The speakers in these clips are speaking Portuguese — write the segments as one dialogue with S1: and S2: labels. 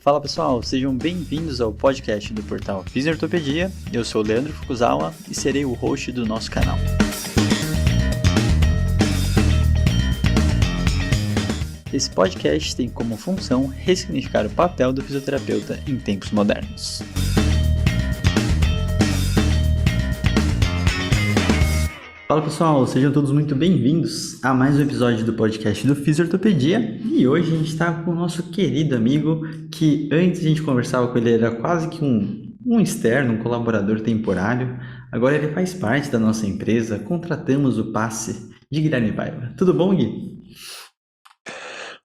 S1: Fala pessoal, sejam bem-vindos ao podcast do portal Fisiortopedia. Eu sou o Leandro Fukuzawa e serei o host do nosso canal. Esse podcast tem como função ressignificar o papel do fisioterapeuta em tempos modernos. Fala pessoal, sejam todos muito bem-vindos a mais um episódio do podcast do Fisiortopedia. E hoje a gente está com o nosso querido amigo, que antes a gente conversava com ele, era quase que um externo, um colaborador temporário. Agora ele faz parte da nossa empresa, contratamos o passe de Guilherme Paiva. Tudo bom, Gui?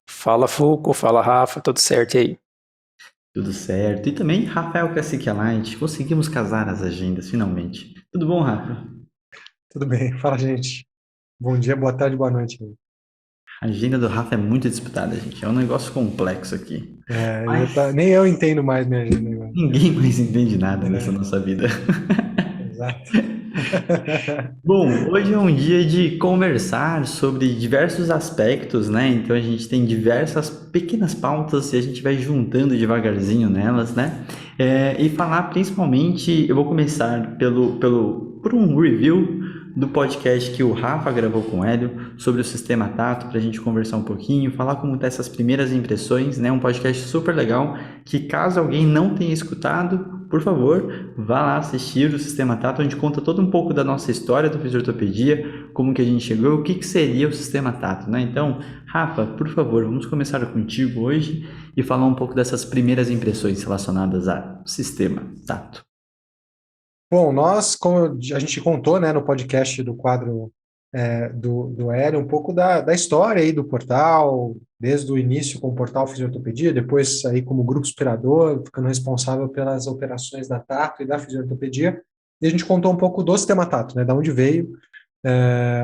S2: Fala Fuco, fala Rafa, tudo certo aí?
S1: Tudo certo. E também Rafael Cacique-Light, conseguimos casar as agendas finalmente. Tudo bom, Rafa?
S3: Tudo bem, fala gente. Bom dia, boa tarde, boa noite.
S1: A agenda do Rafa é muito disputada, gente. É um negócio complexo aqui.
S3: Nem eu entendo mais minha agenda agora.
S1: Ninguém mais entende nada nessa nossa vida.
S3: Exato.
S1: Bom, hoje é um dia de conversar sobre diversos aspectos, né? Então a gente tem diversas pequenas pautas e a gente vai juntando devagarzinho nelas, né? E falar principalmente, eu vou começar por um review do podcast que o Rafa gravou com o Hélio sobre o Sistema Tato, para a gente conversar um pouquinho, falar como tá essas primeiras impressões, né? Um podcast super legal, que caso alguém não tenha escutado, por favor, vá lá assistir o Sistema Tato, onde conta todo um pouco da nossa história do Fisiortopedia, como que a gente chegou, o que seria o Sistema Tato, né? Então, Rafa, por favor, vamos começar contigo hoje e falar um pouco dessas primeiras impressões relacionadas ao Sistema Tato.
S3: Bom, como a gente contou, né, no podcast do quadro do Hélio, um pouco da história aí do portal, desde o início com o portal Fisiortopedia, depois aí como grupo inspirador, ficando responsável pelas operações da Tato e da Fisiortopedia, e a gente contou um pouco do Sistema Tato, né, da onde veio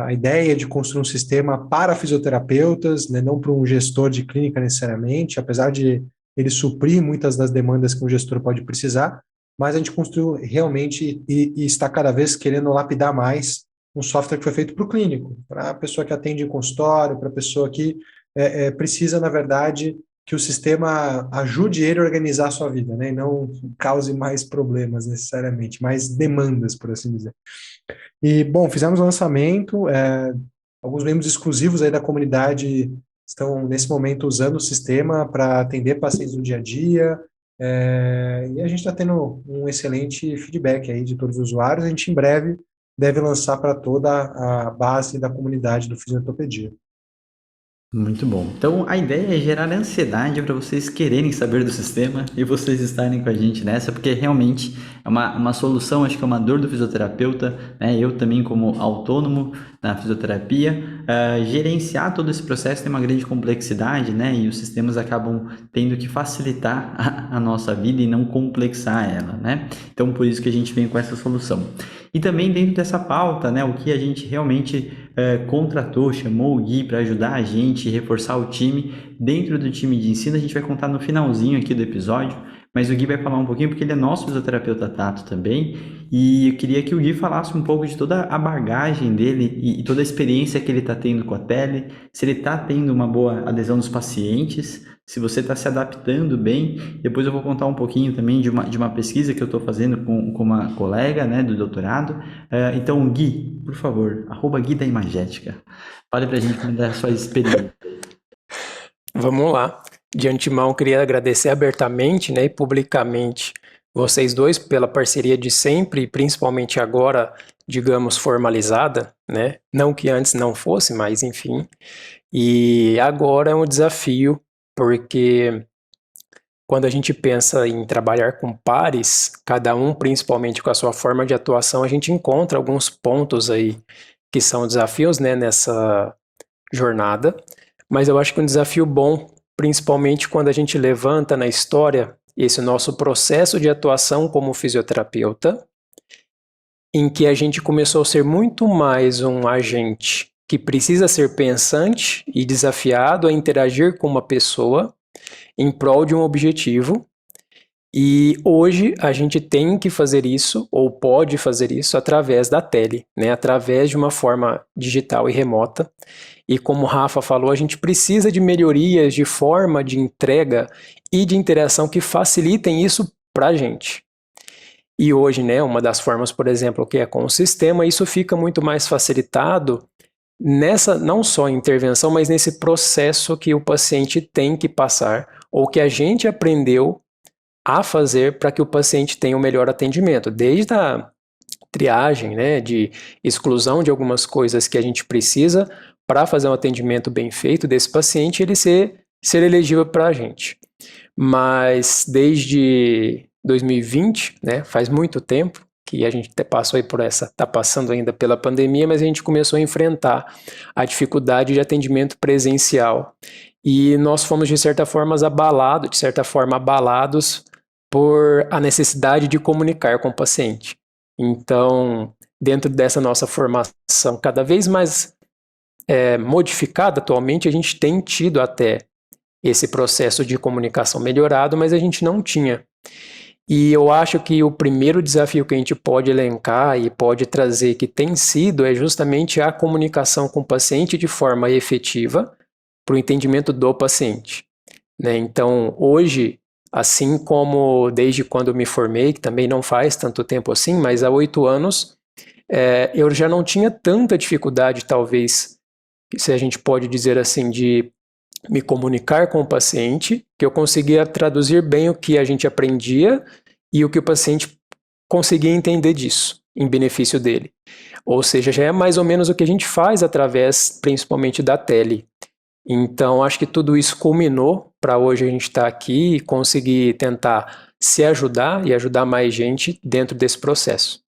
S3: a ideia de construir um sistema para fisioterapeutas, né, não para um gestor de clínica necessariamente, apesar de ele suprir muitas das demandas que um gestor pode precisar, mas a gente construiu realmente e está cada vez querendo lapidar mais um software que foi feito para o clínico, para a pessoa que atende em consultório, para a pessoa que precisa, na verdade, que o sistema ajude ele a organizar a sua vida, né, e não cause mais problemas necessariamente, mais demandas, por assim dizer. E, bom, fizemos o lançamento, alguns membros exclusivos aí da comunidade estão, nesse momento, usando o sistema para atender pacientes no dia a dia, e a gente está tendo um excelente feedback aí de todos os usuários. A gente, em breve, deve lançar para toda a base da comunidade do Fisiortopedia.
S1: Muito bom. Então, a ideia é gerar ansiedade para vocês quererem saber do sistema e vocês estarem com a gente nessa, porque realmente é uma solução, acho que é uma dor do fisioterapeuta, né? Eu também, como autônomo na fisioterapia, gerenciar todo esse processo tem uma grande complexidade, né? E os sistemas acabam tendo que facilitar a nossa vida e não complexar ela, né? Então, por isso que a gente vem com essa solução. E também dentro dessa pauta, né, o que a gente realmente contratou, chamou o Gui para ajudar a gente, reforçar o time. Dentro do time de ensino, a gente vai contar no finalzinho aqui do episódio, mas o Gui vai falar um pouquinho, porque ele é nosso fisioterapeuta tato também, e eu queria que o Gui falasse um pouco de toda a bagagem dele e toda a experiência que ele está tendo com a tele, se ele está tendo uma boa adesão dos pacientes, se você está se adaptando bem. Depois eu vou contar um pouquinho também de uma pesquisa que eu estou fazendo com uma colega, né, do doutorado. Então, Gui, por favor, @Gui da Imagética. Fale para a gente como é a sua experiência.
S2: Vamos lá. De antemão, queria agradecer abertamente, né, e publicamente vocês dois pela parceria de sempre e principalmente agora, digamos, formalizada, né? Não que antes não fosse, mas enfim. E agora é um desafio, porque quando a gente pensa em trabalhar com pares, cada um principalmente com a sua forma de atuação, a gente encontra alguns pontos aí que são desafios, né, nessa jornada, mas eu acho que um desafio bom, principalmente quando a gente levanta na história esse nosso processo de atuação como fisioterapeuta, em que a gente começou a ser muito mais um agente que precisa ser pensante e desafiado a interagir com uma pessoa em prol de um objetivo, E hoje a gente tem que fazer isso, ou pode fazer isso, através da tele, né? Através de uma forma digital e remota. E como o Rafa falou, a gente precisa de melhorias de forma de entrega e de interação que facilitem isso para a gente. E hoje, né, uma das formas, por exemplo, que é com o sistema, isso fica muito mais facilitado nessa, não só intervenção, mas nesse processo que o paciente tem que passar, ou que a gente aprendeu a fazer para que o paciente tenha o melhor atendimento, desde a triagem, né, de exclusão de algumas coisas que a gente precisa para fazer um atendimento bem feito desse paciente, ele ser elegível para a gente. Mas desde 2020, né, faz muito tempo que a gente passou aí por essa, está passando ainda pela pandemia, mas a gente começou a enfrentar a dificuldade de atendimento presencial. E nós fomos, de certa forma, abalados por a necessidade de comunicar com o paciente. Então, dentro dessa nossa formação cada vez mais modificada atualmente, a gente tem tido até esse processo de comunicação melhorado, mas a gente não tinha. E eu acho que o primeiro desafio que a gente pode elencar e pode trazer que tem sido é justamente a comunicação com o paciente de forma efetiva para o entendimento do paciente, né? Então, hoje, assim como desde quando eu me formei, que também não faz tanto tempo assim, mas há 8 anos, eu já não tinha tanta dificuldade, talvez, se a gente pode dizer assim, de me comunicar com o paciente, que eu conseguia traduzir bem o que a gente aprendia e o que o paciente conseguia entender disso, em benefício dele. Ou seja, já é mais ou menos o que a gente faz através, principalmente, da tele. Então, acho que tudo isso culminou para hoje a gente estar aqui e conseguir tentar se ajudar e ajudar mais gente dentro desse processo.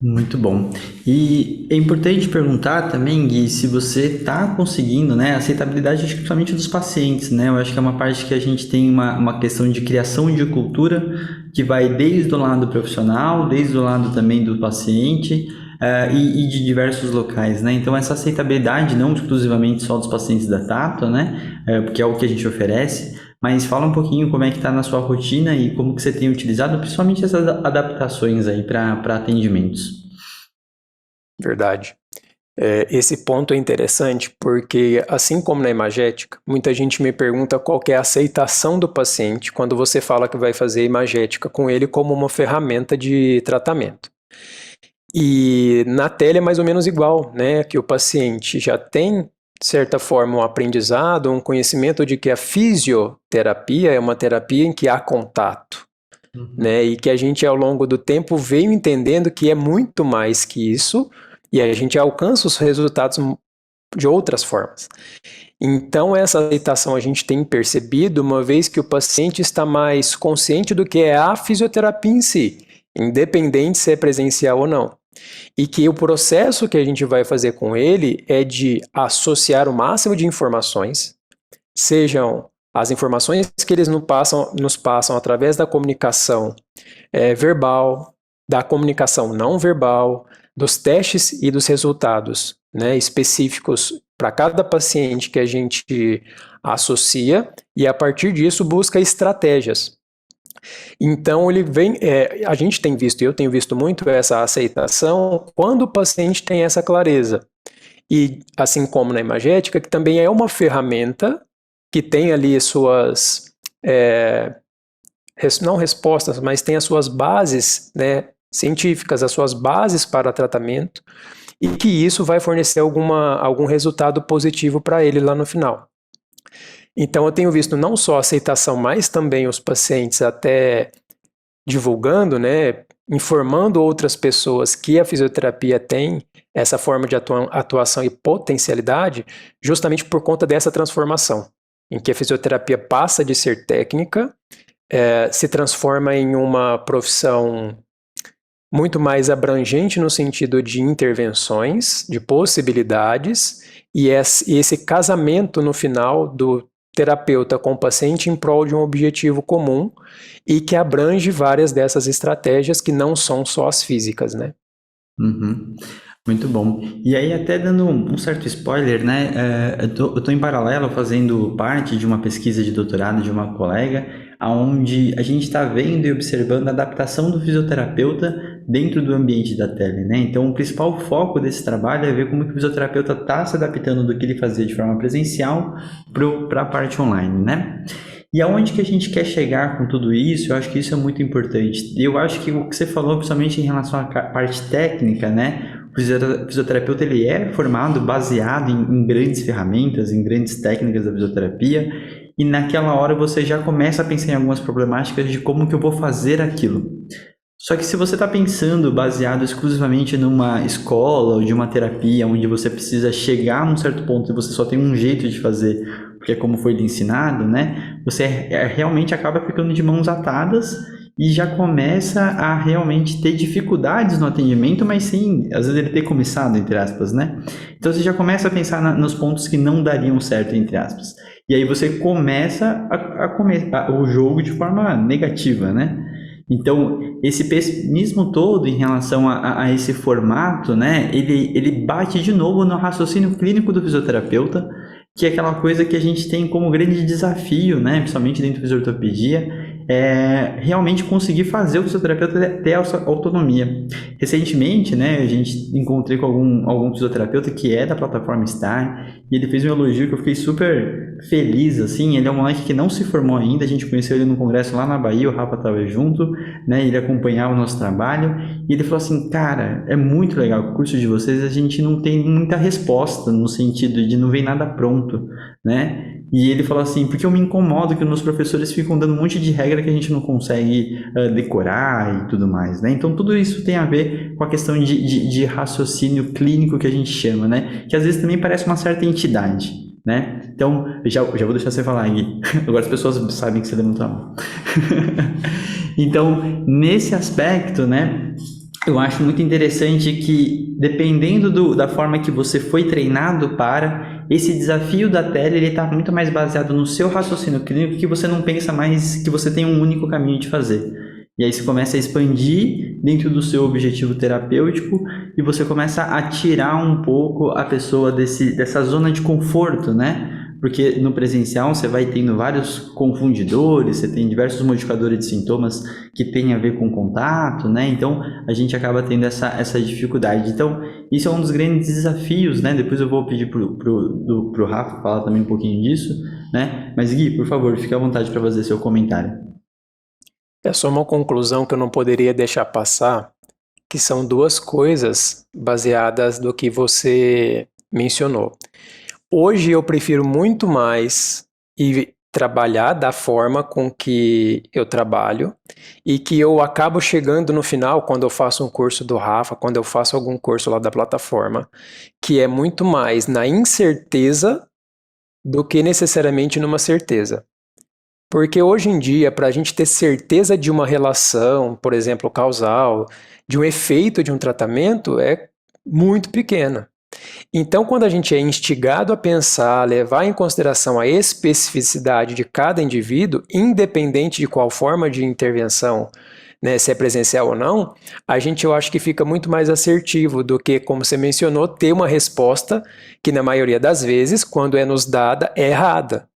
S1: Muito bom. E é importante perguntar também, Gui, se você está conseguindo, né, aceitabilidade principalmente dos pacientes, né? Eu acho que é uma parte que a gente tem uma questão de criação de cultura que vai desde o lado profissional, desde o lado também do paciente, e de diversos locais, né? Então essa aceitabilidade não exclusivamente só dos pacientes da Tato, né? Porque é o que a gente oferece, mas fala um pouquinho como é que está na sua rotina e como que você tem utilizado, principalmente essas adaptações aí para atendimentos.
S2: Verdade. Esse ponto é interessante porque, assim como na imagética, muita gente me pergunta qual que é a aceitação do paciente quando você fala que vai fazer imagética com ele como uma ferramenta de tratamento. E na tele é mais ou menos igual, né? Que o paciente já tem, de certa forma, um aprendizado, um conhecimento de que a fisioterapia é uma terapia em que há contato, né? E que a gente, ao longo do tempo, veio entendendo que é muito mais que isso, e a gente alcança os resultados de outras formas. Então, essa aceitação a gente tem percebido uma vez que o paciente está mais consciente do que é a fisioterapia em si, independente se é presencial ou não. E que o processo que a gente vai fazer com ele é de associar o máximo de informações, sejam as informações que eles nos passam através da comunicação verbal, da comunicação não verbal, dos testes e dos resultados, né, específicos para cada paciente que a gente associa, e a partir disso busca estratégias. Então ele vem, a gente tem visto, eu tenho visto muito essa aceitação quando o paciente tem essa clareza. E assim como na imagética, que também é uma ferramenta que tem ali suas, não respostas, mas tem as suas bases, né, científicas, as suas bases para tratamento, e que isso vai fornecer algum resultado positivo para ele lá no final. Então eu tenho visto não só a aceitação, mas também os pacientes até divulgando, né, informando outras pessoas que a fisioterapia tem essa forma de atuação e potencialidade, justamente por conta dessa transformação, em que a fisioterapia passa de ser técnica, se transforma em uma profissão muito mais abrangente no sentido de intervenções, de possibilidades, e esse casamento no final do terapeuta com o paciente em prol de um objetivo comum e que abrange várias dessas estratégias que não são só as físicas, né?
S1: Uhum. Muito bom. E aí, até dando um certo spoiler, né? Eu tô em paralelo fazendo parte de uma pesquisa de doutorado de uma colega, onde a gente está vendo e observando a adaptação do fisioterapeuta dentro do ambiente da tele, né? Então, o principal foco desse trabalho é ver como que o fisioterapeuta está se adaptando do que ele fazia de forma presencial para a parte online, né? E aonde que a gente quer chegar com tudo isso? Eu acho que isso é muito importante. Eu acho que o que você falou, principalmente em relação à parte técnica, né? O fisioterapeuta ele é formado baseado em grandes ferramentas, em grandes técnicas da fisioterapia, e naquela hora você já começa a pensar em algumas problemáticas de como que eu vou fazer aquilo. Só que se você está pensando baseado exclusivamente numa escola ou de uma terapia onde você precisa chegar num certo ponto e você só tem um jeito de fazer, porque é como foi lhe ensinado, né? Você realmente acaba ficando de mãos atadas e já começa a realmente ter dificuldades no atendimento, mas sem, às vezes, ele ter começado, entre aspas, né? Então você já começa a pensar nos pontos que não dariam certo, entre aspas. E aí você começa a começar o jogo de forma negativa, né? Então, esse pessimismo todo em relação a esse formato, né, ele bate de novo no raciocínio clínico do fisioterapeuta, que é aquela coisa que a gente tem como grande desafio, né, principalmente dentro da fisioterapia, é realmente conseguir fazer o fisioterapeuta ter a sua autonomia. Recentemente, né, a gente encontrei com algum fisioterapeuta que é da plataforma Star, e ele fez um elogio que eu fiquei super feliz, assim. Ele é um moleque que não se formou ainda, a gente conheceu ele no congresso lá na Bahia, o Rafa estava junto, né, ele acompanhava o nosso trabalho, e ele falou assim, cara, é muito legal o curso de vocês, a gente não tem muita resposta, no sentido de não vem nada pronto, né, e ele falou assim, porque eu me incomodo que os meus professores ficam dando um monte de regra que a gente não consegue decorar e tudo mais, né? Então tudo isso tem a ver com a questão de raciocínio clínico que a gente chama, né? Que às vezes também parece uma certa entidade, né? Então, já vou deixar você falar, Gui. Agora as pessoas sabem que você levantou a mão. Então, nesse aspecto, né? Eu acho muito interessante que, dependendo da forma que você foi treinado para, esse desafio da tela ele está muito mais baseado no seu raciocínio clínico, que você não pensa mais que você tem um único caminho de fazer. E aí você começa a expandir dentro do seu objetivo terapêutico e você começa a tirar um pouco a pessoa dessa zona de conforto, né? Porque no presencial você vai tendo vários confundidores, você tem diversos modificadores de sintomas que tem a ver com contato, né? Então a gente acaba tendo essa dificuldade. Então isso é um dos grandes desafios, né? Depois eu vou pedir pro Rafa falar também um pouquinho disso, né? Mas Gui, por favor, fique à vontade para fazer seu comentário.
S2: É só uma conclusão que eu não poderia deixar passar, que são duas coisas baseadas do que você mencionou. Hoje eu prefiro muito mais trabalhar da forma com que eu trabalho e que eu acabo chegando no final, quando eu faço um curso do Rafa, quando eu faço algum curso lá da plataforma, que é muito mais na incerteza do que necessariamente numa certeza. Porque hoje em dia, para a gente ter certeza de uma relação, por exemplo, causal, de um efeito de um tratamento, é muito pequena. Então, quando a gente é instigado a pensar, levar em consideração a especificidade de cada indivíduo, independente de qual forma de intervenção, né, se é presencial ou não, eu acho que fica muito mais assertivo do que, como você mencionou, ter uma resposta que, na maioria das vezes, quando é nos dada, é errada.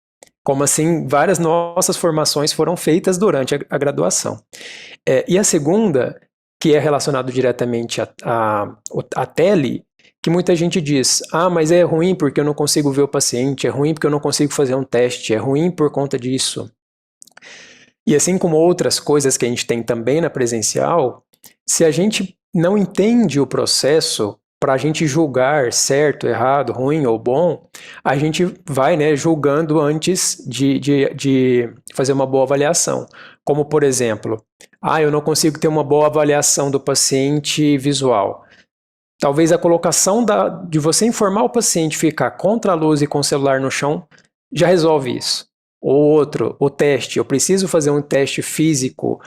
S2: Como assim, várias nossas formações foram feitas durante a graduação. E a segunda, que é relacionado diretamente à tele, que muita gente diz, mas é ruim porque eu não consigo ver o paciente, é ruim porque eu não consigo fazer um teste, é ruim por conta disso. E assim como outras coisas que a gente tem também na presencial, se a gente não entende o processo para a gente julgar certo, errado, ruim ou bom, a gente vai, né, julgando antes de fazer uma boa avaliação. Como, por exemplo, eu não consigo ter uma boa avaliação do paciente visual. Talvez a colocação de você informar o paciente ficar contra a luz e com o celular no chão já resolve isso. Outro, o teste. Eu preciso fazer um teste físico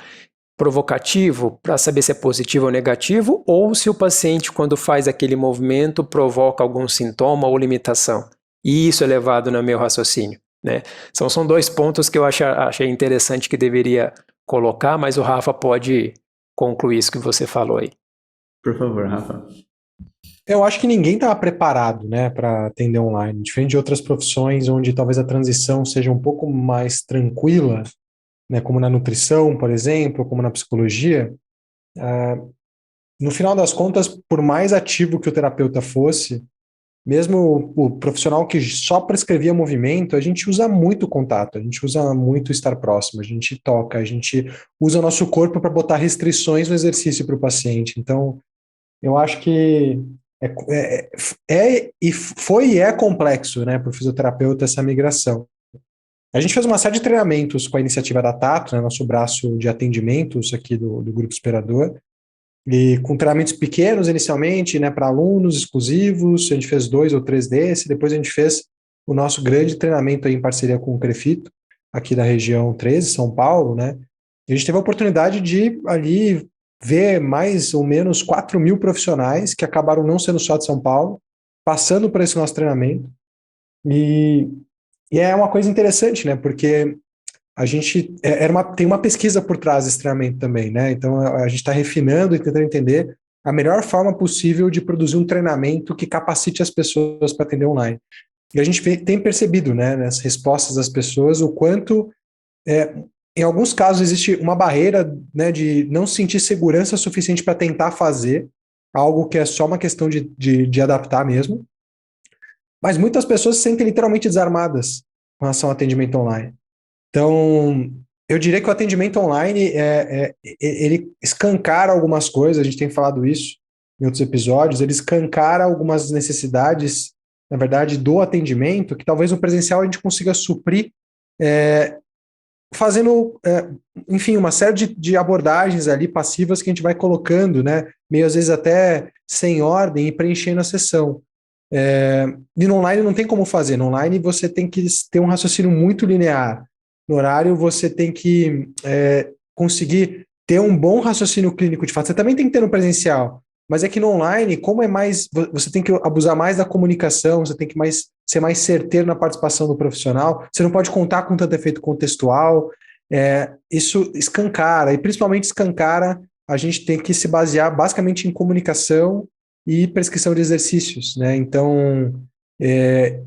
S2: provocativo para saber se é positivo ou negativo, ou se o paciente, quando faz aquele movimento, provoca algum sintoma ou limitação. E isso é levado no meu raciocínio, né? São dois pontos que eu achei interessante que deveria colocar, mas o Rafa pode concluir isso que você falou aí.
S1: Por favor, Rafa.
S3: Eu acho que ninguém estava preparado, né, para atender online, diferente de outras profissões onde talvez a transição seja um pouco mais tranquila. né, como na nutrição, por exemplo, como na psicologia, no final das contas, por mais ativo que o terapeuta fosse, mesmo o profissional que só prescrevia movimento, a gente usa muito contato, a gente usa muito estar próximo, a gente toca, a gente usa o nosso corpo para botar restrições no exercício para o paciente. Então, eu acho que e foi e é complexo, né, para o fisioterapeuta essa migração. A gente fez uma série de treinamentos com a iniciativa da Tato, né, nosso braço de atendimentos aqui do Grupo Esperador, e com treinamentos pequenos inicialmente, né, para alunos exclusivos, a gente fez 2 ou 3 desses, depois a gente fez o nosso grande treinamento aí em parceria com o Crefito, aqui da região 13, São Paulo, né, e a gente teve a oportunidade de ali ver mais ou menos 4.000 profissionais que acabaram não sendo só de São Paulo, passando por esse nosso treinamento, e, e é uma coisa interessante, né, porque a gente tem uma pesquisa por trás desse treinamento também, né? Então a gente está refinando e tentando entender a melhor forma possível de produzir um treinamento que capacite as pessoas para atender online. E a gente tem percebido, né, nas respostas das pessoas, o quanto, em alguns casos, existe uma barreira, né, de não sentir segurança suficiente para tentar fazer algo que é só uma questão de adaptar mesmo. Mas muitas pessoas se sentem literalmente desarmadas com relação ao atendimento online. Então, eu diria que o atendimento online, ele escancara algumas coisas, a gente tem falado isso em outros episódios, ele escancara algumas necessidades, na verdade, do atendimento, que talvez no presencial a gente consiga suprir, fazendo, enfim, uma série de abordagens ali passivas que a gente vai colocando, né, meio às vezes até sem ordem e preenchendo a sessão. E no online não tem como fazer, no online você tem que ter um raciocínio muito linear. No horário, você tem que conseguir ter um bom raciocínio clínico de fato. Você também tem que ter no presencial, mas é que no online, como é mais, você tem que abusar mais da comunicação, você tem que ser mais certeiro na participação do profissional, você não pode contar com tanto efeito contextual, isso escancara, e principalmente escancara, a gente tem que se basear basicamente em comunicação e prescrição de exercícios, né? Então,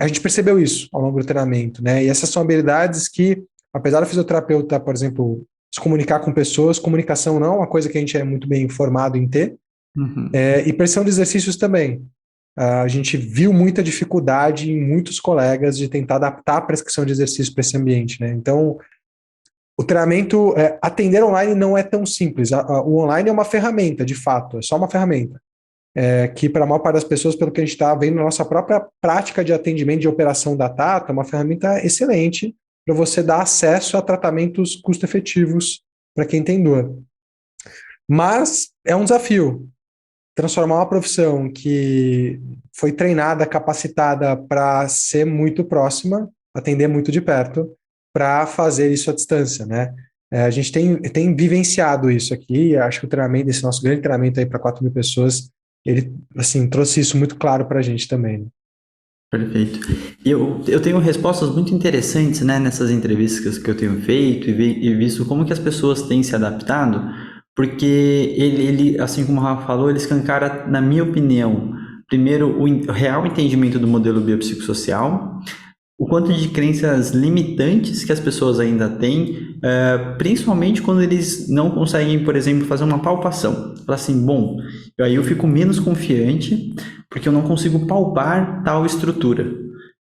S3: a gente percebeu isso ao longo do treinamento, né? E essas são habilidades que, apesar do fisioterapeuta, por exemplo, se comunicar com pessoas, comunicação não é uma coisa que a gente é muito bem informado em ter,
S1: Uhum.
S3: e pressão de exercícios também. A gente viu muita dificuldade em muitos colegas de tentar adaptar a prescrição de exercícios para esse ambiente, né? Então, o treinamento, atender online não é tão simples. O online é uma ferramenta, de fato, é só uma ferramenta. Que para a maior parte das pessoas, pelo que a gente está vendo na nossa própria prática de atendimento de operação da Tato, é uma ferramenta excelente para você dar acesso a tratamentos custo-efetivos para quem tem dor. Mas é um desafio transformar uma profissão que foi treinada, capacitada para ser muito próxima, atender muito de perto, para fazer isso à distância, né? A gente tem vivenciado isso aqui, acho que o treinamento, esse nosso grande treinamento aí para 4.000 pessoas, ele, assim, trouxe isso muito claro para a gente também, né?
S1: Perfeito. E eu tenho respostas muito interessantes, né, nessas entrevistas que eu tenho feito e visto como que as pessoas têm se adaptado, porque ele, assim como o Rafa falou, ele escancara, na minha opinião, primeiro o real entendimento do modelo biopsicossocial, o quanto de crenças limitantes que as pessoas ainda têm, principalmente quando eles não conseguem, por exemplo, fazer uma palpação. Falar assim, bom, aí eu fico menos confiante porque eu não consigo palpar tal estrutura.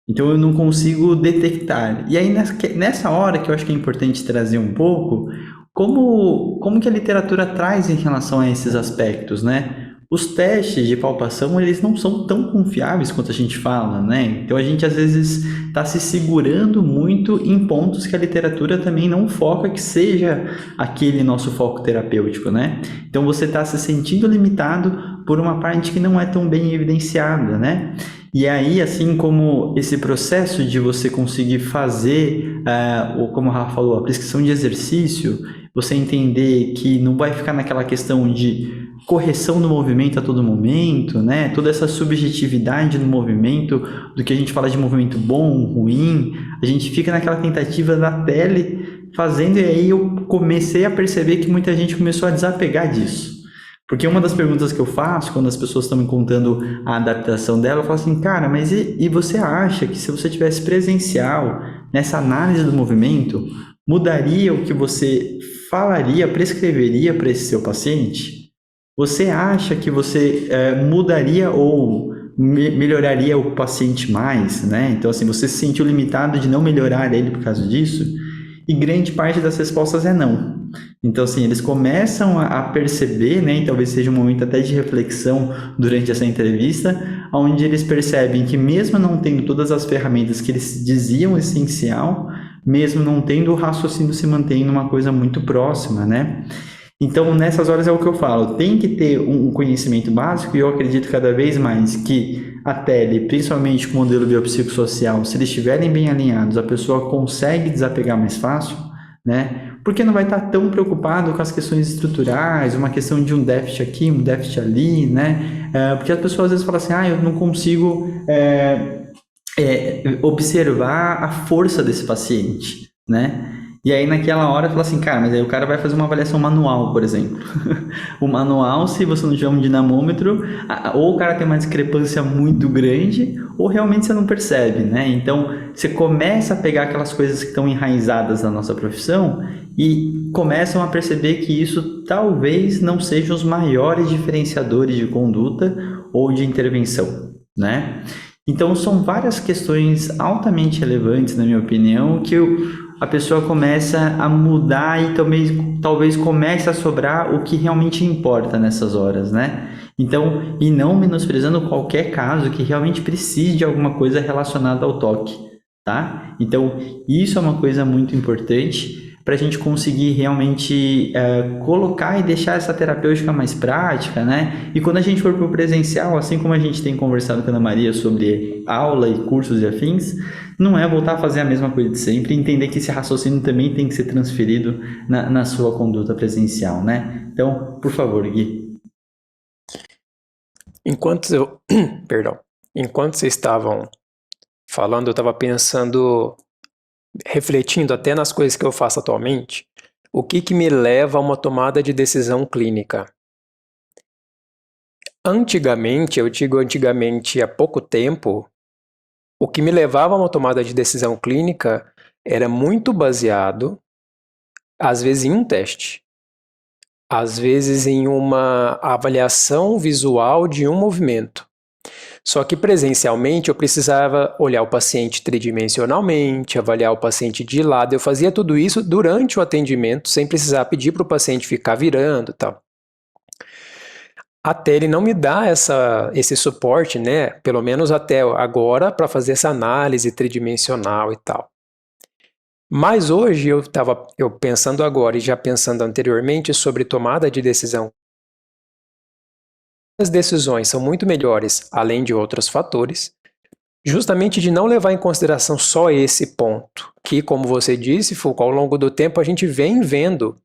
S1: Então eu não consigo detectar. E aí nessa hora que eu acho que é importante trazer um pouco, como que a literatura traz em relação a esses aspectos, né? Os testes de palpação, eles não são tão confiáveis quanto a gente fala, né? Então a gente às vezes está se segurando muito em pontos que a literatura também não foca que seja aquele nosso foco terapêutico, né? Então você está se sentindo limitado por uma parte que não é tão bem evidenciada, né? E aí, assim como esse processo de você conseguir fazer, ou como a Rafa falou, a prescrição de exercício, você entender que não vai ficar naquela questão de correção do movimento a todo momento, né? Toda essa subjetividade no movimento, do que a gente fala de movimento bom, ruim, a gente fica naquela tentativa da tele fazendo, e aí eu comecei a perceber que muita gente começou a desapegar disso. Porque uma das perguntas que eu faço quando as pessoas estão me contando a adaptação dela, eu falo assim, cara, mas e você acha que se você tivesse presencial nessa análise do movimento, mudaria o que você falaria, prescreveria para esse seu paciente? Você acha que você mudaria ou melhoraria o paciente mais, né? Então, assim, você se sentiu limitado de não melhorar ele por causa disso? E grande parte das respostas é não. Então, assim, eles começam a perceber, né, e talvez seja um momento até de reflexão durante essa entrevista, onde eles percebem que mesmo não tendo todas as ferramentas que eles diziam essencial, mesmo não tendo, o raciocínio se mantém numa coisa muito próxima, né? Então, nessas horas é o que eu falo, tem que ter um conhecimento básico, e eu acredito cada vez mais que a tele, principalmente com o modelo biopsicossocial, se eles estiverem bem alinhados, a pessoa consegue desapegar mais fácil, né? Porque não vai estar tão preocupado com as questões estruturais, uma questão de um déficit aqui, um déficit ali, né? Porque as pessoas às vezes falam assim, eu não consigo observar a força desse paciente, né? E aí naquela hora fala assim, cara, mas aí o cara vai fazer uma avaliação manual, por exemplo. O manual, se você não tiver um dinamômetro, ou o cara tem uma discrepância muito grande, ou realmente você não percebe, né? Então, você começa a pegar aquelas coisas que estão enraizadas na nossa profissão e começam a perceber que isso talvez não sejam os maiores diferenciadores de conduta ou de intervenção, né? Então, são várias questões altamente relevantes, na minha opinião, que a pessoa começa a mudar e talvez comece a sobrar o que realmente importa nessas horas, né? Então, e não menosprezando qualquer caso que realmente precise de alguma coisa relacionada ao toque, tá? Então, isso é uma coisa muito importante para a gente conseguir realmente colocar e deixar essa terapêutica mais prática, né? E quando a gente for para o presencial, assim como a gente tem conversado com a Ana Maria sobre aula e cursos e afins, não é voltar a fazer a mesma coisa de sempre, entender que esse raciocínio também tem que ser transferido na sua conduta presencial, né? Então, por favor, Gui.
S2: Enquanto vocês estavam falando, eu estava pensando, refletindo até nas coisas que eu faço atualmente, o que me leva a uma tomada de decisão clínica. Antigamente, eu digo antigamente há pouco tempo, o que me levava a uma tomada de decisão clínica era muito baseado, às vezes, em um teste, às vezes em uma avaliação visual de um movimento. Só que presencialmente eu precisava olhar o paciente tridimensionalmente, avaliar o paciente de lado. Eu fazia tudo isso durante o atendimento, sem precisar pedir para o paciente ficar virando e tal. Até ele não me dá esse suporte, né? Pelo menos até agora, para fazer essa análise tridimensional e tal. Mas hoje eu pensando agora e já pensando anteriormente sobre tomada de decisão. As decisões são muito melhores, além de outros fatores, justamente de não levar em consideração só esse ponto, que, como você disse, Foucault, ao longo do tempo a gente vem vendo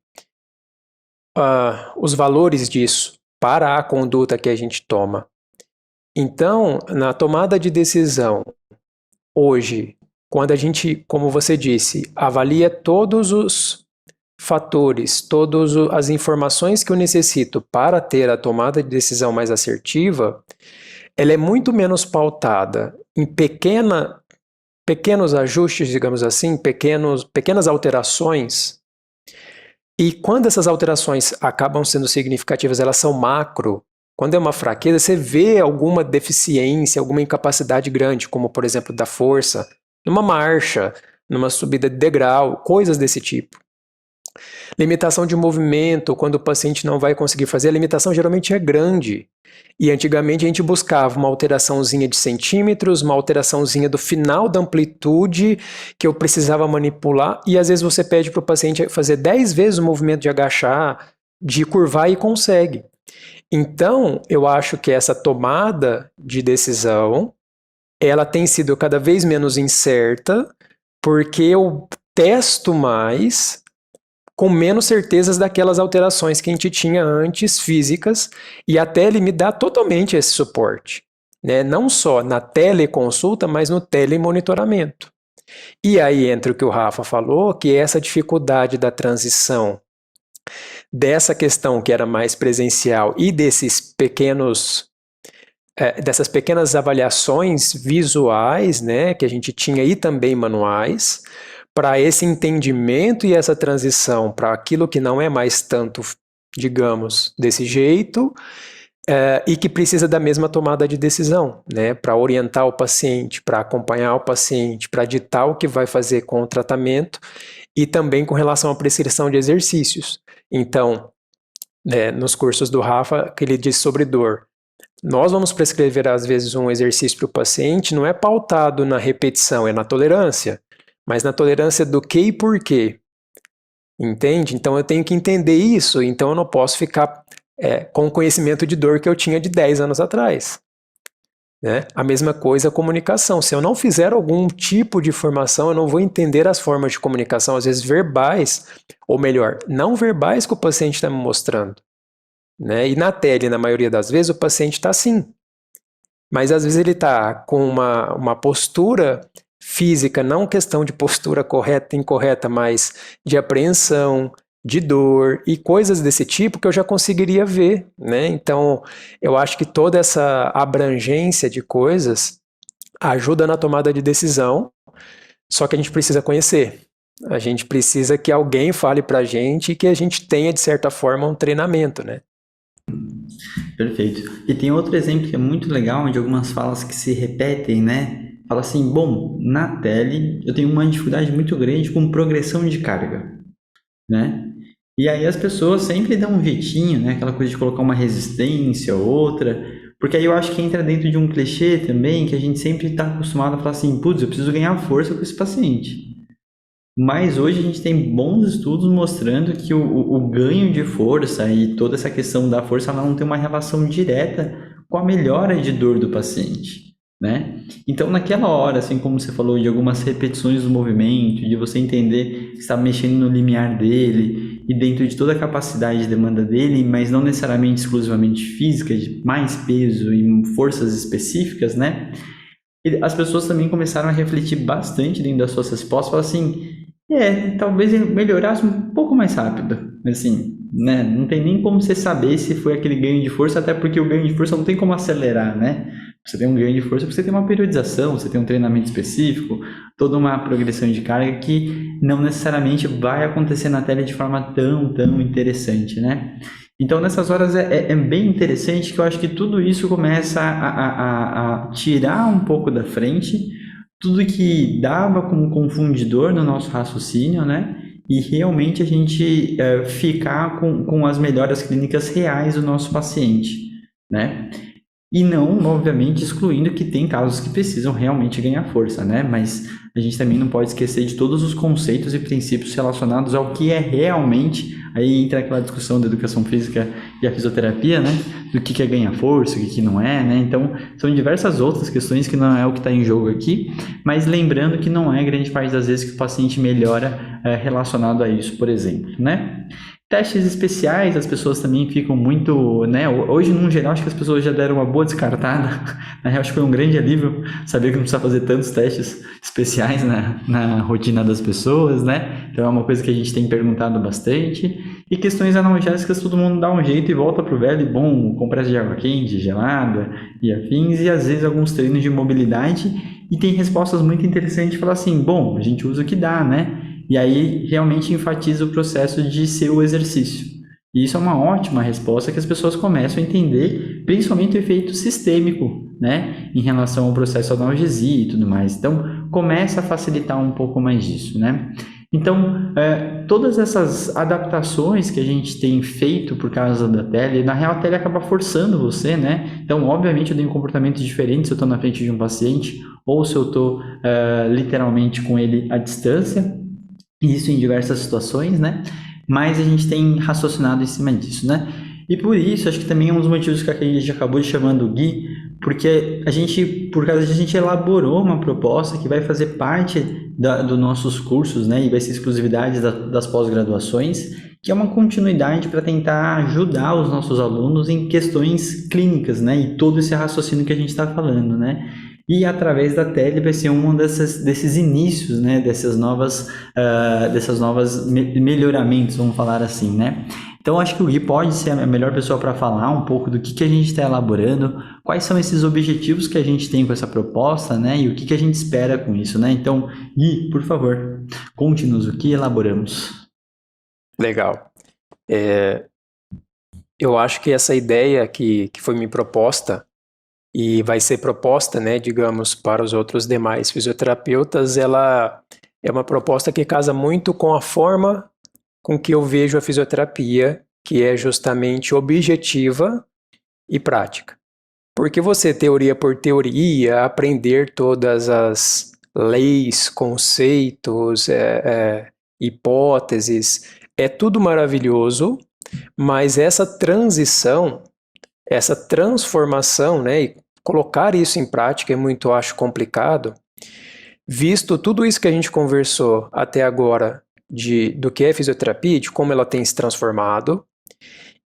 S2: os valores disso para a conduta que a gente toma. Então, na tomada de decisão, hoje, quando a gente, como você disse, avalia todos os fatores, todas as informações que eu necessito para ter a tomada de decisão mais assertiva, ela é muito menos pautada em pequenos ajustes, digamos assim, pequenas alterações. E quando essas alterações acabam sendo significativas, elas são macro. Quando é uma fraqueza, você vê alguma deficiência, alguma incapacidade grande, como, por exemplo, da força, numa marcha, numa subida de degrau, coisas desse tipo. Limitação de movimento, quando o paciente não vai conseguir fazer, a limitação geralmente é grande. E antigamente a gente buscava uma alteraçãozinha de centímetros, uma alteraçãozinha do final da amplitude que eu precisava manipular, e às vezes você pede para o paciente fazer 10 vezes o movimento de agachar, de curvar e consegue. Então, eu acho que essa tomada de decisão, ela tem sido cada vez menos incerta, porque eu testo mais com menos certezas daquelas alterações que a gente tinha antes, físicas, e a tele me dá totalmente esse suporte, né? Não só na teleconsulta, mas no telemonitoramento. E aí entra o que o Rafa falou, que é essa dificuldade da transição dessa questão que era mais presencial e dessas pequenas avaliações visuais, né, que a gente tinha e também manuais, para esse entendimento e essa transição para aquilo que não é mais tanto, digamos, desse jeito, e que precisa da mesma tomada de decisão, né, para orientar o paciente, para acompanhar o paciente, para ditar o que vai fazer com o tratamento e também com relação à prescrição de exercícios. Então, nos cursos do Rafa, que ele diz sobre dor, nós vamos prescrever às vezes um exercício para o paciente, não é pautado na repetição, é na tolerância, mas na tolerância do que e por quê. Entende? Então eu tenho que entender isso, então eu não posso ficar com o conhecimento de dor que eu tinha de 10 anos atrás. Né? A mesma coisa a comunicação. Se eu não fizer algum tipo de formação, eu não vou entender as formas de comunicação, às vezes verbais, ou melhor, não verbais que o paciente está me mostrando. Né? E na tele, na maioria das vezes, o paciente está assim. Mas às vezes ele está com uma postura física, não questão de postura correta e incorreta, mas de apreensão, de dor e coisas desse tipo que eu já conseguiria ver, né? Então, eu acho que toda essa abrangência de coisas ajuda na tomada de decisão, só que a gente precisa conhecer. A gente precisa que alguém fale pra gente e que a gente tenha, de certa forma, um treinamento, né?
S1: Perfeito. E tem outro exemplo que é muito legal, de algumas falas que se repetem, né? Fala assim, bom, na tele eu tenho uma dificuldade muito grande com progressão de carga, né? E aí as pessoas sempre dão um jeitinho, né? Aquela coisa de colocar uma resistência ou outra, porque aí eu acho que entra dentro de um clichê também, que a gente sempre está acostumado a falar assim, putz, eu preciso ganhar força com esse paciente. Mas hoje a gente tem bons estudos mostrando que o ganho de força e toda essa questão da força ela não tem uma relação direta com a melhora de dor do paciente, né? Então, naquela hora, assim como você falou, de algumas repetições do movimento, de você entender que está mexendo no limiar dele e dentro de toda a capacidade de demanda dele, mas não necessariamente exclusivamente física, de mais peso e forças específicas, né? E as pessoas também começaram a refletir bastante dentro das suas respostas, falaram assim, talvez ele melhorasse um pouco mais rápido, assim, né? Não tem nem como você saber se foi aquele ganho de força, até porque o ganho de força não tem como acelerar, né? Você tem um ganho de força porque você tem uma periodização, você tem um treinamento específico, toda uma progressão de carga que não necessariamente vai acontecer na tela de forma tão interessante, né? Então, nessas horas é bem interessante que eu acho que tudo isso começa a tirar um pouco da frente tudo que dava como confundidor no nosso raciocínio, né? E realmente a gente ficar com as melhoras clínicas reais do nosso paciente, né? E não, obviamente, excluindo que tem casos que precisam realmente ganhar força, né? Mas a gente também não pode esquecer de todos os conceitos e princípios relacionados ao que é realmente, aí entra aquela discussão da educação física e a fisioterapia, né? Do que é ganhar força, o que não é, né? Então, são diversas outras questões que não é o que está em jogo aqui, mas lembrando que não é grande parte das vezes que o paciente melhora relacionado a isso, por exemplo, né? Testes especiais, as pessoas também ficam muito, né? Hoje, no geral, acho que as pessoas já deram uma boa descartada. Na real, acho que foi um grande alívio saber que não precisa fazer tantos testes especiais na rotina das pessoas, né? Então é uma coisa que a gente tem perguntado bastante. E questões analgésicas, todo mundo dá um jeito e volta pro velho e bom, compressa de água quente, gelada e afins, e às vezes alguns treinos de mobilidade. E tem respostas muito interessantes de falar assim, bom, a gente usa o que dá, né? E aí realmente enfatiza o processo de ser o exercício. E isso é uma ótima resposta que as pessoas começam a entender, principalmente o efeito sistêmico, né, em relação ao processo de analgesia e tudo mais. Então, começa a facilitar um pouco mais disso, né? Então, todas essas adaptações que a gente tem feito por causa da tele, na real a tele acaba forçando você, né? Então, obviamente, eu tenho um comportamento diferente se eu estou na frente de um paciente ou se eu estou literalmente com ele à distância. Isso em diversas situações, né? Mas a gente tem raciocinado em cima disso, né? E por isso, acho que também é um dos motivos que a gente acabou de chamando o Gui, porque por causa disso, a gente elaborou uma proposta que vai fazer parte dos nossos cursos, né? E vai ser exclusividade das pós-graduações, que é uma continuidade para tentar ajudar os nossos alunos em questões clínicas, né? E todo esse raciocínio que a gente está falando, né? E através da tele vai ser um desses inícios, né, dessas novas melhoramentos, vamos falar assim, né? Então, acho que o Gui pode ser a melhor pessoa para falar um pouco do que a gente está elaborando, quais são esses objetivos que a gente tem com essa proposta, né? E o que a gente espera com isso, né? Então, Gui, por favor, Conte-nos o que elaboramos.
S2: Legal. Eu acho que essa ideia que foi me proposta e vai ser proposta, né, digamos, para os outros demais fisioterapeutas, ela é uma proposta que casa muito com a forma com que eu vejo a fisioterapia, que é justamente objetiva e prática. Porque você, teoria por teoria, aprender todas as leis, conceitos, hipóteses, é tudo maravilhoso, mas essa transição, essa transformação, né, e colocar isso em prática é muito, acho, complicado, visto tudo isso que a gente conversou até agora do que é fisioterapia, de como ela tem se transformado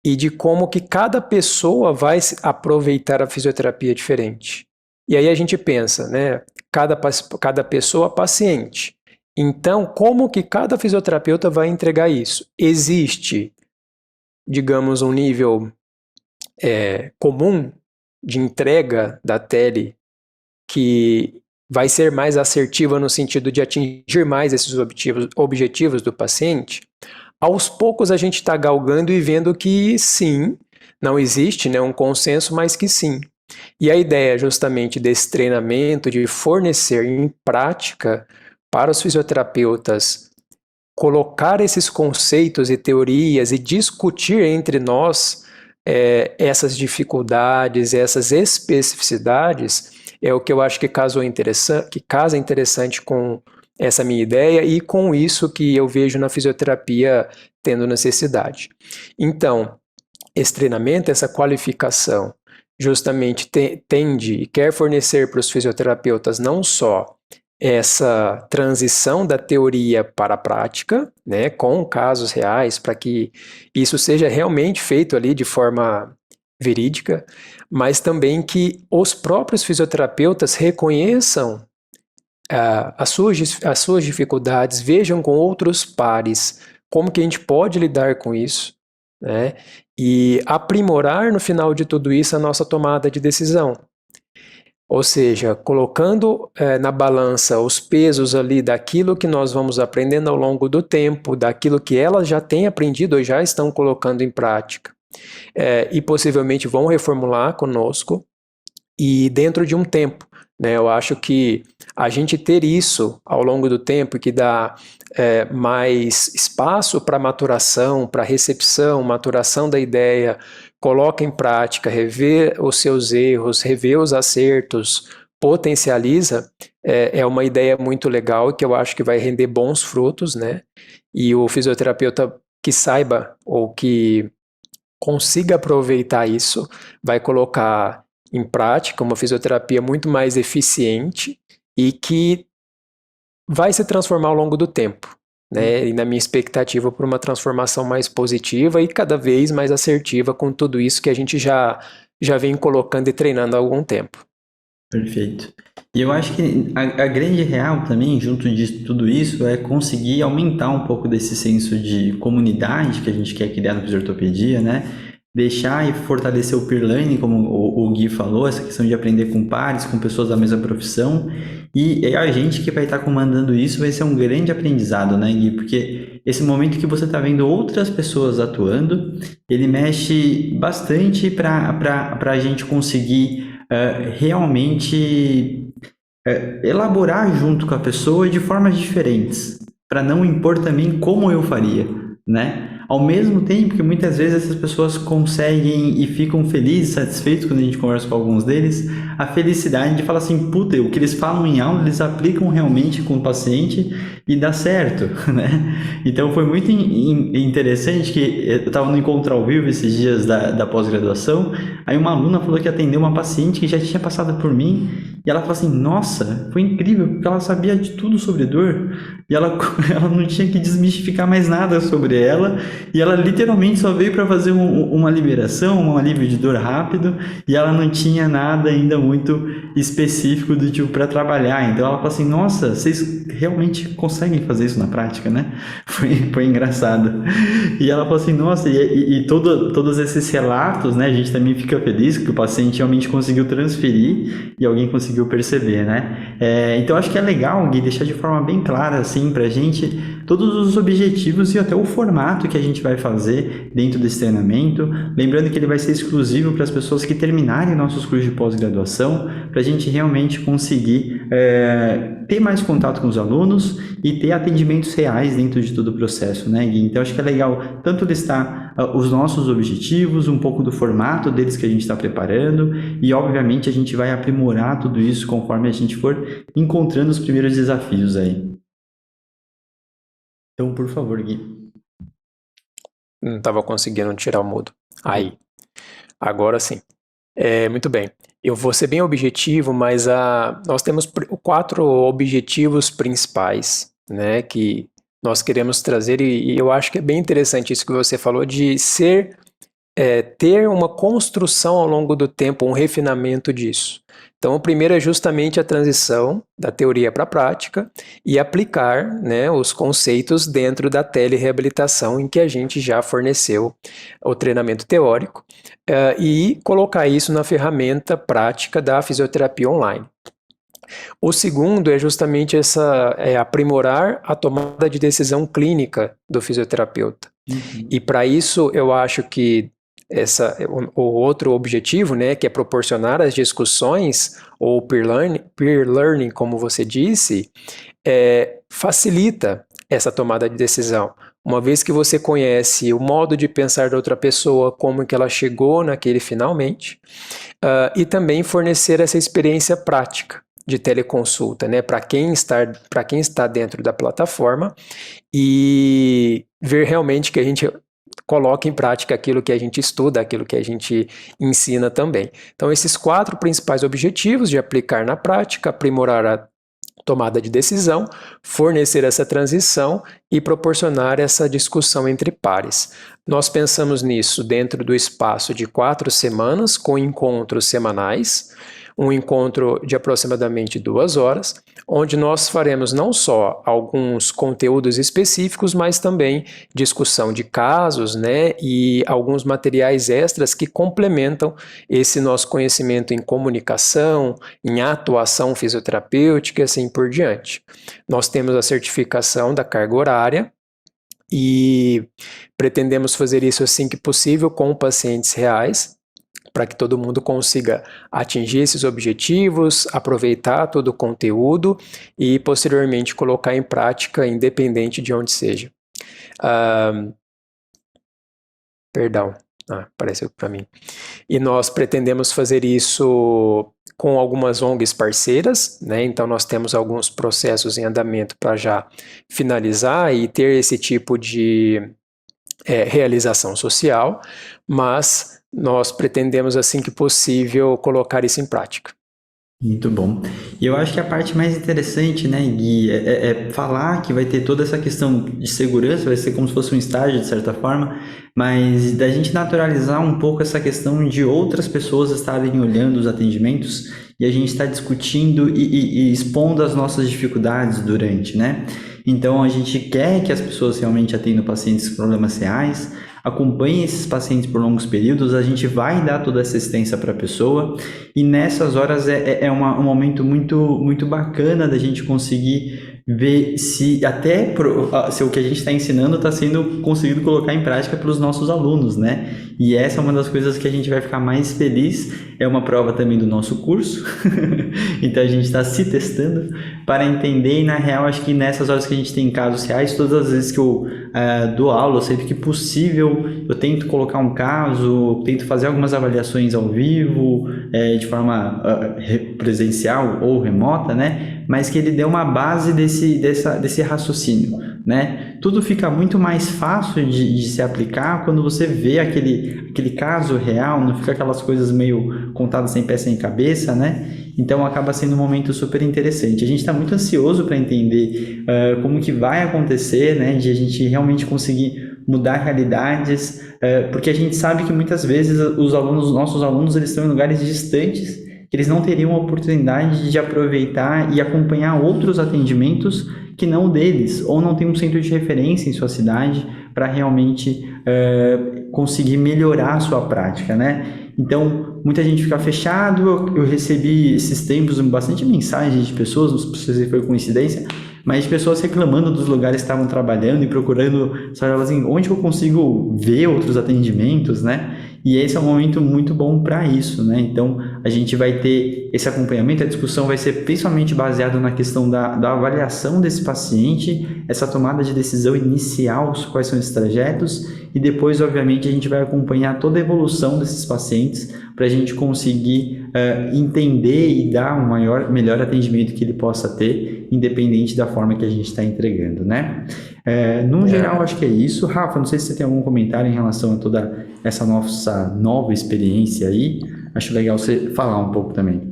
S2: e de como que cada pessoa vai aproveitar a fisioterapia diferente. E aí a gente pensa, né, cada pessoa paciente. Então, como que cada fisioterapeuta vai entregar isso? Existe, digamos, um nível comum de entrega da tele que vai ser mais assertiva no sentido de atingir mais esses objetivos do paciente? Aos poucos a gente está galgando e vendo que sim, não existe, né, um consenso, mas que sim. E a ideia justamente desse treinamento, de fornecer em prática para os fisioterapeutas colocar esses conceitos e teorias e discutir entre nós essas dificuldades, essas especificidades, é o que eu acho que casa interessante com essa minha ideia e com isso que eu vejo na fisioterapia tendo necessidade. Então, esse treinamento, essa qualificação, justamente tende e quer fornecer para os fisioterapeutas não só essa transição da teoria para a prática, né, com casos reais, para que isso seja realmente feito ali de forma verídica, mas também que os próprios fisioterapeutas reconheçam as suas dificuldades, vejam com outros pares como que a gente pode lidar com isso, né, e aprimorar no final de tudo isso a nossa tomada de decisão. Ou seja, colocando na balança os pesos ali daquilo que nós vamos aprendendo ao longo do tempo, daquilo que elas já têm aprendido ou já estão colocando em prática, e possivelmente vão reformular conosco, e dentro de um tempo, né? Eu acho que a gente ter isso ao longo do tempo, que dá mais espaço para maturação, para recepção, maturação da ideia, coloca em prática, revê os seus erros, revê os acertos, potencializa, é uma ideia muito legal e que eu acho que vai render bons frutos, né? E o fisioterapeuta que saiba ou que consiga aproveitar isso, vai colocar em prática uma fisioterapia muito mais eficiente e que vai se transformar ao longo do tempo, né? E na minha expectativa por uma transformação mais positiva e cada vez mais assertiva com tudo isso que a gente já vem colocando e treinando há algum tempo.
S1: Perfeito. E eu acho que a grande real também, junto de tudo isso, é conseguir aumentar um pouco desse senso de comunidade que a gente quer criar na fisiortopedia, né? Deixar e fortalecer o peer learning, como o Gui falou, essa questão de aprender com pares, com pessoas da mesma profissão. E a gente que vai estar comandando isso vai ser um grande aprendizado, né, Gui? Porque esse momento que você está vendo outras pessoas atuando, ele mexe bastante para a gente conseguir realmente elaborar junto com a pessoa de formas diferentes, para não impor também como eu faria, né? Ao mesmo tempo que muitas vezes essas pessoas conseguem e ficam felizes, satisfeitos quando a gente conversa com alguns deles, a felicidade de falar assim, puta, o que eles falam em aula, eles aplicam realmente com o paciente e dá certo, né? Então foi muito interessante que eu estava no encontro ao vivo esses dias da pós-graduação, aí uma aluna falou que atendeu uma paciente que já tinha passado por mim e ela falou assim, nossa, foi incrível, porque ela sabia de tudo sobre dor e ela não tinha que desmistificar mais nada sobre por ela, e ela literalmente só veio para fazer uma liberação, um alívio de dor rápido, e ela não tinha nada ainda muito específico do tipo para trabalhar. Então ela falou assim: nossa, vocês realmente conseguem fazer isso na prática, né? Foi engraçado. E ela falou assim: nossa, todos esses relatos, né? A gente também fica feliz que o paciente realmente conseguiu transferir e alguém conseguiu perceber, né? Então acho que é legal, Gui, deixar de forma bem clara assim pra gente todos os objetivos e até o formato que a gente vai fazer dentro desse treinamento. Lembrando que ele vai ser exclusivo para as pessoas que terminarem nossos cursos de pós-graduação, para a gente realmente conseguir ter mais contato com os alunos e ter atendimentos reais dentro de todo o processo, né, Gui? Então acho que é legal tanto listar os nossos objetivos, um pouco do formato deles que a gente está preparando, e obviamente a gente vai aprimorar tudo isso conforme a gente for encontrando os primeiros desafios aí. Então, por favor, Gui.
S2: Não estava conseguindo tirar o mudo. Aí, agora sim. Muito bem. Eu vou ser bem objetivo, mas nós temos 4 objetivos principais, né, que nós queremos trazer, e eu acho que é bem interessante isso que você falou, de ter uma construção ao longo do tempo, um refinamento disso. Então, o primeiro é justamente a transição da teoria para a prática e aplicar, né, os conceitos dentro da telereabilitação em que a gente já forneceu o treinamento teórico e colocar isso na ferramenta prática da fisioterapia online. O segundo é justamente aprimorar a tomada de decisão clínica do fisioterapeuta. Uhum. E para isso eu acho que o outro objetivo, né, que é proporcionar as discussões, ou peer learning, como você disse, facilita essa tomada de decisão. Uma vez que você conhece o modo de pensar da outra pessoa, como que ela chegou naquele finalmente, e também fornecer essa experiência prática de teleconsulta, né, para quem está dentro da plataforma, e ver realmente que a gente coloca em prática aquilo que a gente estuda, aquilo que a gente ensina também. Então, esses 4 principais objetivos de aplicar na prática, aprimorar a tomada de decisão, fornecer essa transição e proporcionar essa discussão entre pares. Nós pensamos nisso dentro do espaço de 4 semanas, com encontros semanais, um encontro de aproximadamente 2 horas, onde nós faremos não só alguns conteúdos específicos, mas também discussão de casos, né, e alguns materiais extras que complementam esse nosso conhecimento em comunicação, em atuação fisioterapêutica e assim por diante. Nós temos a certificação da carga horária e pretendemos fazer isso assim que possível com pacientes reais, para que todo mundo consiga atingir esses objetivos, aproveitar todo o conteúdo e posteriormente colocar em prática, independente de onde seja. Apareceu para mim. E nós pretendemos fazer isso com algumas ONGs parceiras, né? Então nós temos alguns processos em andamento para já finalizar e ter esse tipo de realização social, mas nós pretendemos, assim que possível, colocar isso em prática.
S1: Muito bom. E eu acho que a parte mais interessante, né, Gui, é falar que vai ter toda essa questão de segurança, vai ser como se fosse um estágio, de certa forma, mas da gente naturalizar um pouco essa questão de outras pessoas estarem olhando os atendimentos e a gente está discutindo e expondo as nossas dificuldades durante, né? Então, a gente quer que as pessoas realmente atendam pacientes com problemas reais, acompanhem esses pacientes por longos períodos, a gente vai dar toda essa assistência para a pessoa, e nessas horas um momento muito, muito bacana da gente conseguir ver se se o que a gente está ensinando está sendo conseguido colocar em prática pelos nossos alunos, né? E essa é uma das coisas que a gente vai ficar mais feliz, é uma prova também do nosso curso, então a gente está se testando para entender, e na real acho que nessas horas que a gente tem casos reais, todas as vezes que eu dou aula, sempre que possível, eu tento colocar um caso, tento fazer algumas avaliações ao vivo, de forma presencial ou remota, né? Mas que ele dê uma base desse raciocínio, né? Tudo fica muito mais fácil de se aplicar quando você vê aquele caso real, não fica aquelas coisas meio contadas sem pé sem cabeça, né? Então acaba sendo um momento super interessante. A gente está muito ansioso para entender como que vai acontecer, né? De a gente realmente conseguir mudar realidades, porque a gente sabe que muitas vezes nossos alunos, eles estão em lugares distantes, que eles não teriam a oportunidade de aproveitar e acompanhar outros atendimentos que não o deles, ou não tem um centro de referência em sua cidade para realmente conseguir melhorar a sua prática, né? Então, muita gente fica fechado. Eu recebi esses tempos bastante mensagens de pessoas, não sei se foi coincidência, mas de pessoas reclamando dos lugares que estavam trabalhando e procurando, sabe, assim, onde eu consigo ver outros atendimentos, né? E esse é um momento muito bom para isso, né? Então, a gente vai ter esse acompanhamento, a discussão vai ser principalmente baseada na questão da avaliação desse paciente, essa tomada de decisão inicial, quais são esses trajetos, e depois, obviamente, a gente vai acompanhar toda a evolução desses pacientes para a gente conseguir entender e dar um melhor atendimento que ele possa ter, independente da forma que a gente está entregando, né? No geral, acho que é isso. Rafa, não sei se você tem algum comentário em relação a toda essa nossa nova experiência aí. Acho legal você falar um pouco também.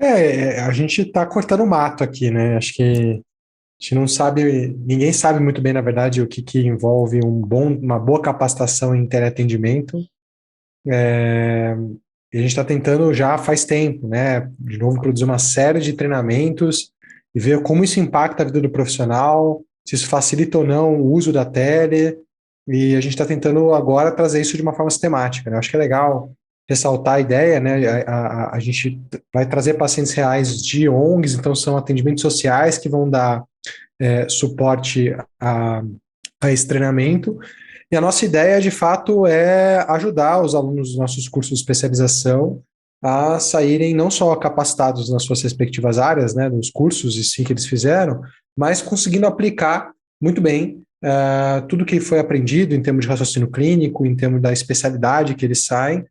S3: A gente está cortando mato aqui, né? Acho que a gente não sabe, ninguém sabe muito bem, na verdade, o que envolve uma boa capacitação em teleatendimento. E a gente está tentando já faz tempo, né? De novo, produzir uma série de treinamentos e ver como isso impacta a vida do profissional, se isso facilita ou não o uso da tele. E a gente está tentando agora trazer isso de uma forma sistemática, né? Acho que é legal ressaltar a ideia, né? A gente vai trazer pacientes reais de ONGs, então são atendimentos sociais que vão dar suporte a esse treinamento. E a nossa ideia, de fato, é ajudar os alunos dos nossos cursos de especialização a saírem não só capacitados nas suas respectivas áreas, né, nos cursos e sim que eles fizeram, mas conseguindo aplicar muito bem tudo que foi aprendido em termos de raciocínio clínico, em termos da especialidade que eles saem,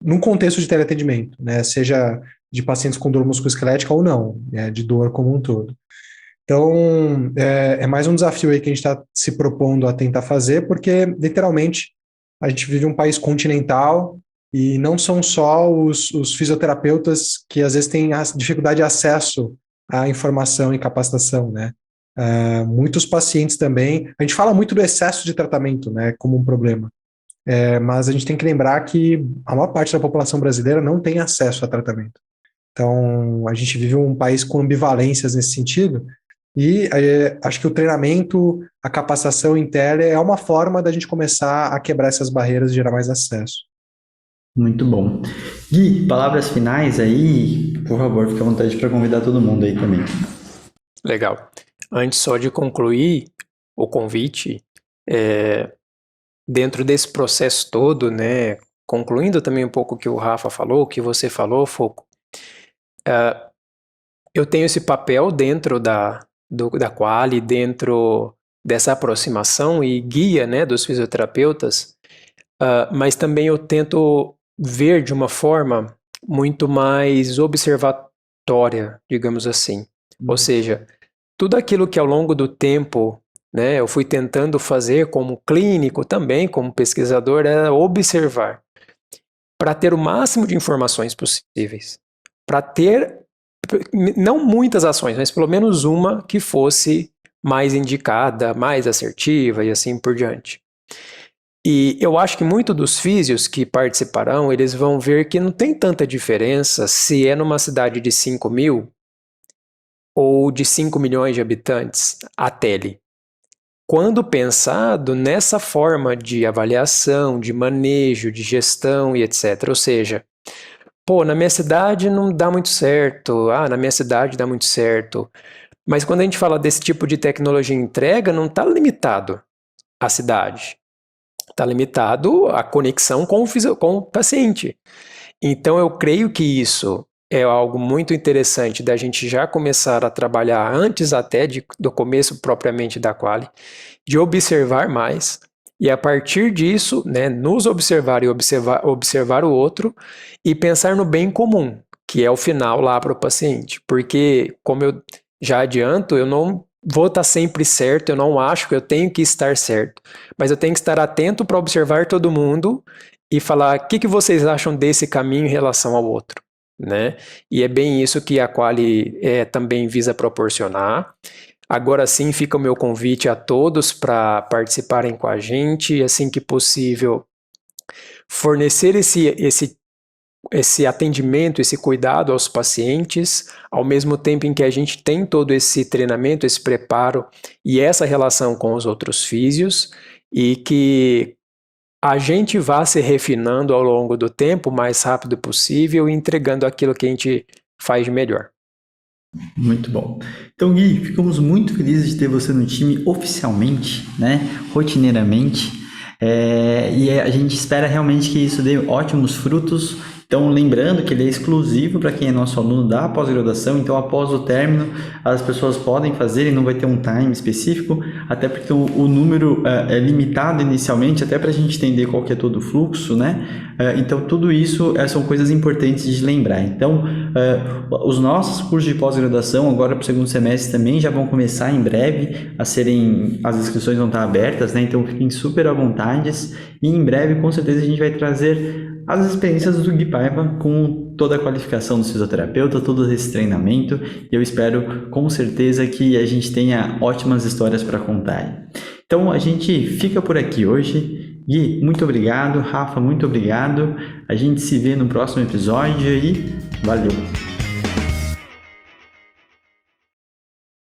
S3: num contexto de teleatendimento, né, seja de pacientes com dor musculoesquelética ou não, de dor como um todo. Então, é mais um desafio aí que a gente está se propondo a tentar fazer, porque, literalmente, a gente vive um país continental e não são só os fisioterapeutas que, às vezes, têm a dificuldade de acesso à informação e capacitação, né? Muitos pacientes também... A gente fala muito do excesso de tratamento, né, como um problema, mas a gente tem que lembrar que a maior parte da população brasileira não tem acesso a tratamento. Então, a gente vive um país com ambivalências nesse sentido. E acho que o treinamento, a capacitação em tele é uma forma da gente começar a quebrar essas barreiras e gerar mais acesso.
S1: Muito bom. Gui, palavras finais aí, por favor, fique à vontade para convidar todo mundo aí também.
S2: Legal. Antes só de concluir o convite, dentro desse processo todo, né, concluindo também um pouco o que o Rafa falou, o que você falou, Foco, eu tenho esse papel dentro da Quali, dentro dessa aproximação e guia, né, dos fisioterapeutas, mas também eu tento ver de uma forma muito mais observatória, digamos assim. Ou seja, tudo aquilo que ao longo do tempo, né, eu fui tentando fazer como clínico também, como pesquisador, era observar, para ter o máximo de informações possíveis, para ter não muitas ações, mas pelo menos uma que fosse mais indicada, mais assertiva e assim por diante. E eu acho que muito dos físios que participarão, eles vão ver que não tem tanta diferença se é numa cidade de 5 mil ou de 5 milhões de habitantes, a tele. Quando pensado nessa forma de avaliação, de manejo, de gestão e etc. Ou seja, na minha cidade não dá muito certo, na minha cidade dá muito certo. Mas quando a gente fala desse tipo de tecnologia entrega, não está limitado à cidade. Está limitado à conexão com o paciente. Então eu creio que isso é algo muito interessante da gente já começar a trabalhar antes até do começo propriamente da Quali, de observar mais e a partir disso, né, nos observar e observar o outro e pensar no bem comum, que é o final lá para o paciente. Porque, como eu já adianto, eu não vou estar sempre certo, eu não acho que eu tenho que estar certo, mas eu tenho que estar atento para observar todo mundo e falar o que vocês acham desse caminho em relação ao outro, né? E é bem isso que a Quali também visa proporcionar. Agora sim fica o meu convite a todos para participarem com a gente e, assim que possível, fornecer esse atendimento, esse cuidado aos pacientes, ao mesmo tempo em que a gente tem todo esse treinamento, esse preparo e essa relação com os outros físios, e que a gente vá se refinando ao longo do tempo, o mais rápido possível, e entregando aquilo que a gente faz de melhor.
S1: Muito bom. Então, Gui, ficamos muito felizes de ter você no time oficialmente, né? Rotineiramente. E a gente espera realmente que isso dê ótimos frutos. Então, lembrando que ele é exclusivo para quem é nosso aluno da pós-graduação. Então, após o término, as pessoas podem fazer e não vai ter um time específico, até porque o número é limitado inicialmente, até para a gente entender qual que é todo o fluxo, né? Então, tudo isso são coisas importantes de lembrar. Então, os nossos cursos de pós-graduação, agora para o segundo semestre também, já vão começar em breve a serem, as inscrições vão estar abertas, né? Então, fiquem super à vontade. E em breve, com certeza, a gente vai trazer as experiências do Gui Paiva com toda a qualificação do fisioterapeuta, todo esse treinamento. E eu espero, com certeza, que a gente tenha ótimas histórias para contar. Então, a gente fica por aqui hoje. Gui, muito obrigado. Rafa, muito obrigado. A gente se vê no próximo episódio e valeu!